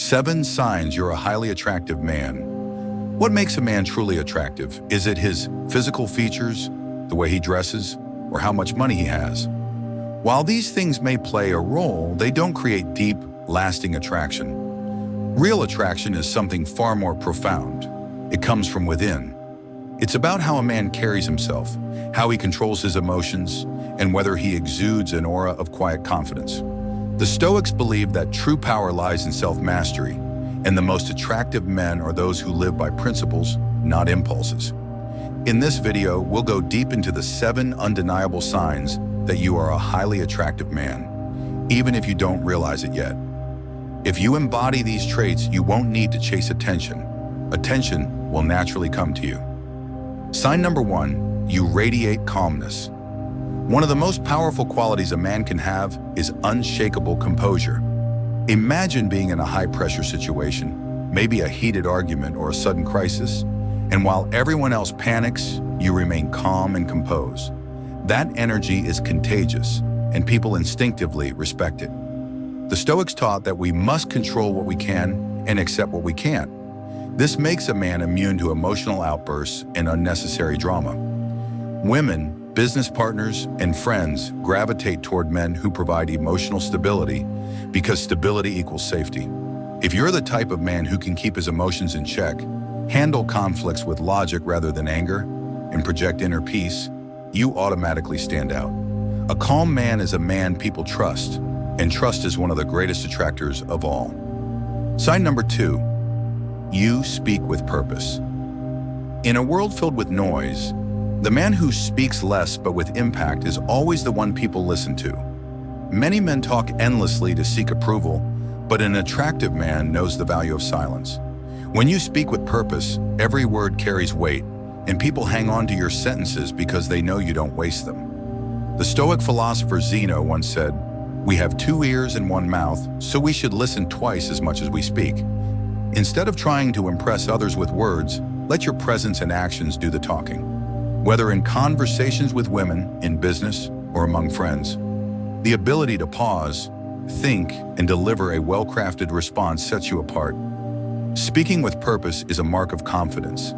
7 signs you're a highly attractive man. What makes a man truly attractive? Is it his physical features, the way he dresses, or how much money he has? While these things may play a role, they don't create deep, lasting attraction. Real attraction is something far more profound. It comes from within. It's about how a man carries himself, how he controls his emotions, and whether he exudes an aura of quiet confidence. The Stoics believe that true power lies in self-mastery, and the most attractive men are those who live by principles, not impulses. In this video, we'll go deep into the 7 undeniable signs that you are a highly attractive man, even if you don't realize it yet. If you embody these traits, you won't need to chase attention. Attention will naturally come to you. Sign number 1, you radiate calmness. One of the most powerful qualities a man can have is unshakable composure. Imagine being in a high-pressure situation, maybe a heated argument or a sudden crisis, and while everyone else panics, you remain calm and composed. That energy is contagious, and people instinctively respect it. The Stoics taught that we must control what we can and accept what we can't. This makes a man immune to emotional outbursts and unnecessary drama. Women, business partners, and friends gravitate toward men who provide emotional stability because stability equals safety. If you're the type of man who can keep his emotions in check, handle conflicts with logic rather than anger, and project inner peace, you automatically stand out. A calm man is a man people trust, and trust is one of the greatest attractors of all. Sign number 2, you speak with purpose. In a world filled with noise, the man who speaks less but with impact is always the one people listen to. Many men talk endlessly to seek approval, but an attractive man knows the value of silence. When you speak with purpose, every word carries weight, and people hang on to your sentences because they know you don't waste them. The Stoic philosopher Zeno once said, "We have 2 ears and 1 mouth, so we should listen twice as much as we speak." Instead of trying to impress others with words, let your presence and actions do the talking. Whether in conversations with women, in business, or among friends, the ability to pause, think, and deliver a well-crafted response sets you apart. Speaking with purpose is a mark of confidence.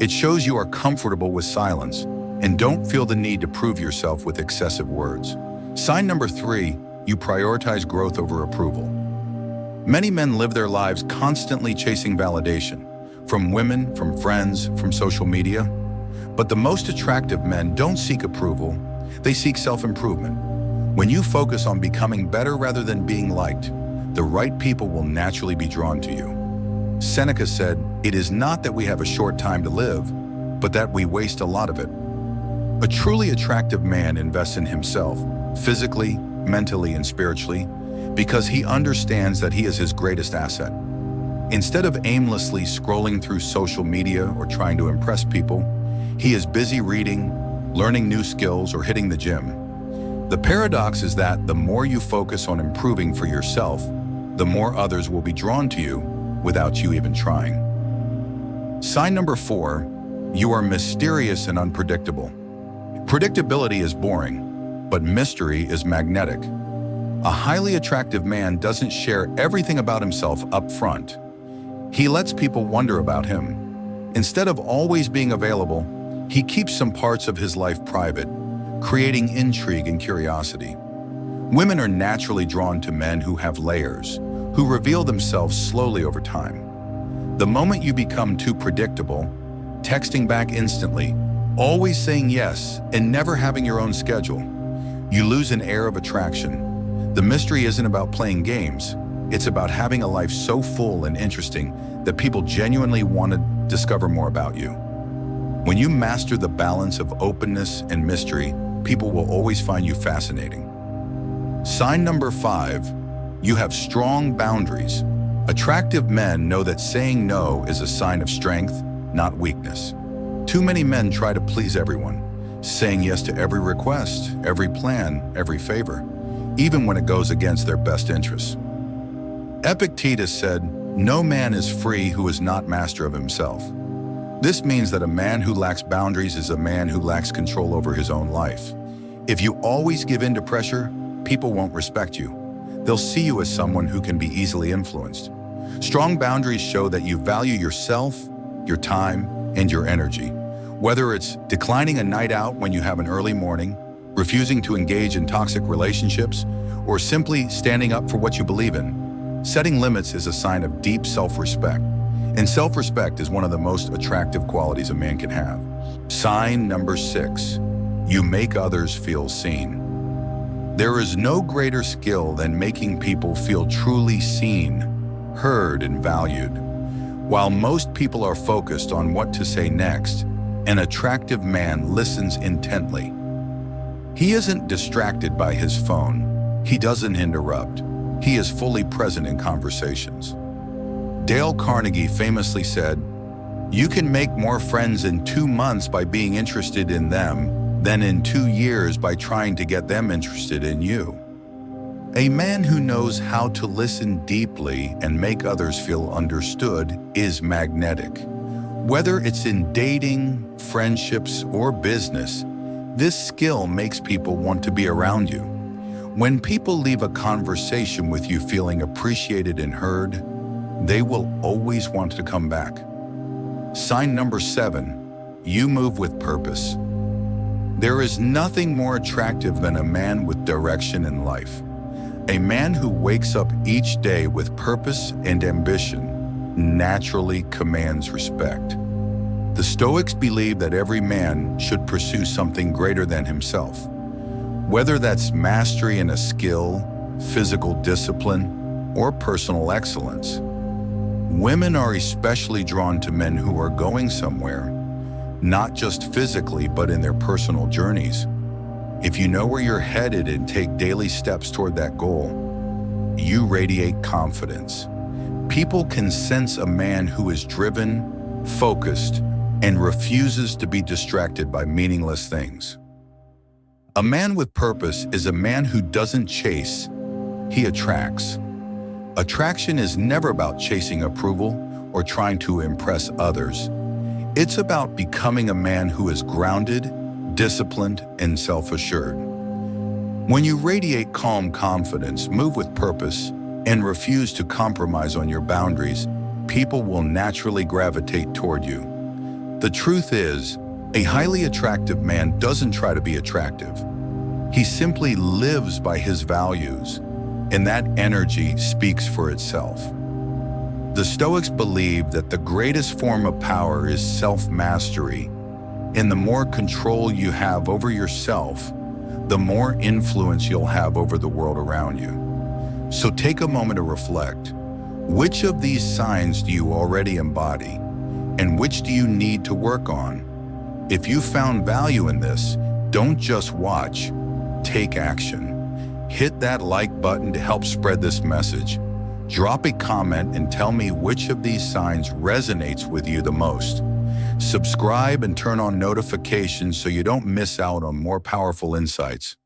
It shows you are comfortable with silence and don't feel the need to prove yourself with excessive words. Sign number 3, you prioritize growth over approval. Many men live their lives constantly chasing validation, from women, from friends, from social media. But the most attractive men don't seek approval, they seek self-improvement. When you focus on becoming better rather than being liked, the right people will naturally be drawn to you. Seneca said, "It is not that we have a short time to live, but that we waste a lot of it." A truly attractive man invests in himself, physically, mentally, and spiritually, because he understands that he is his greatest asset. Instead of aimlessly scrolling through social media or trying to impress people, he is busy reading, learning new skills, or hitting the gym. The paradox is that the more you focus on improving for yourself, the more others will be drawn to you without you even trying. Sign number 4, you are mysterious and unpredictable. Predictability is boring, but mystery is magnetic. A highly attractive man doesn't share everything about himself up front. He lets people wonder about him. Instead of always being available, he keeps some parts of his life private, creating intrigue and curiosity. Women are naturally drawn to men who have layers, who reveal themselves slowly over time. The moment you become too predictable, texting back instantly, always saying yes, and never having your own schedule, you lose an air of attraction. The mystery isn't about playing games, it's about having a life so full and interesting that people genuinely want to discover more about you. When you master the balance of openness and mystery, people will always find you fascinating. Sign number 5, you have strong boundaries. Attractive men know that saying no is a sign of strength, not weakness. Too many men try to please everyone, saying yes to every request, every plan, every favor, even when it goes against their best interests. Epictetus said, "No man is free who is not master of himself." This means that a man who lacks boundaries is a man who lacks control over his own life. If you always give in to pressure, people won't respect you. They'll see you as someone who can be easily influenced. Strong boundaries show that you value yourself, your time, and your energy. Whether it's declining a night out when you have an early morning, refusing to engage in toxic relationships, or simply standing up for what you believe in, setting limits is a sign of deep self-respect. And self-respect is one of the most attractive qualities a man can have. Sign number 6, you make others feel seen. There is no greater skill than making people feel truly seen, heard, and valued. While most people are focused on what to say next, an attractive man listens intently. He isn't distracted by his phone. He doesn't interrupt. He is fully present in conversations. Dale Carnegie famously said, "You can make more friends in 2 months by being interested in them than in 2 years by trying to get them interested in you." A man who knows how to listen deeply and make others feel understood is magnetic. Whether it's in dating, friendships, or business, this skill makes people want to be around you. When people leave a conversation with you feeling appreciated and heard, they will always want to come back. Sign number 7, you move with purpose. There is nothing more attractive than a man with direction in life. A man who wakes up each day with purpose and ambition naturally commands respect. The Stoics believe that every man should pursue something greater than himself. Whether that's mastery in a skill, physical discipline, or personal excellence. Women are especially drawn to men who are going somewhere, not just physically, but in their personal journeys. If you know where you're headed and take daily steps toward that goal, you radiate confidence. People can sense a man who is driven, focused, and refuses to be distracted by meaningless things. A man with purpose is a man who doesn't chase, he attracts. Attraction is never about chasing approval or trying to impress others. It's about becoming a man who is grounded, disciplined, and self-assured. When you radiate calm confidence, move with purpose, and refuse to compromise on your boundaries, people will naturally gravitate toward you. The truth is, a highly attractive man doesn't try to be attractive. He simply lives by his values, and that energy speaks for itself. The Stoics believe that the greatest form of power is self-mastery, and the more control you have over yourself, the more influence you'll have over the world around you. So take a moment to reflect. Which of these signs do you already embody, and which do you need to work on? If you found value in this, don't just watch, take action. Hit that like button to help spread this message. Drop a comment and tell me which of these signs resonates with you the most. Subscribe and turn on notifications so you don't miss out on more powerful insights.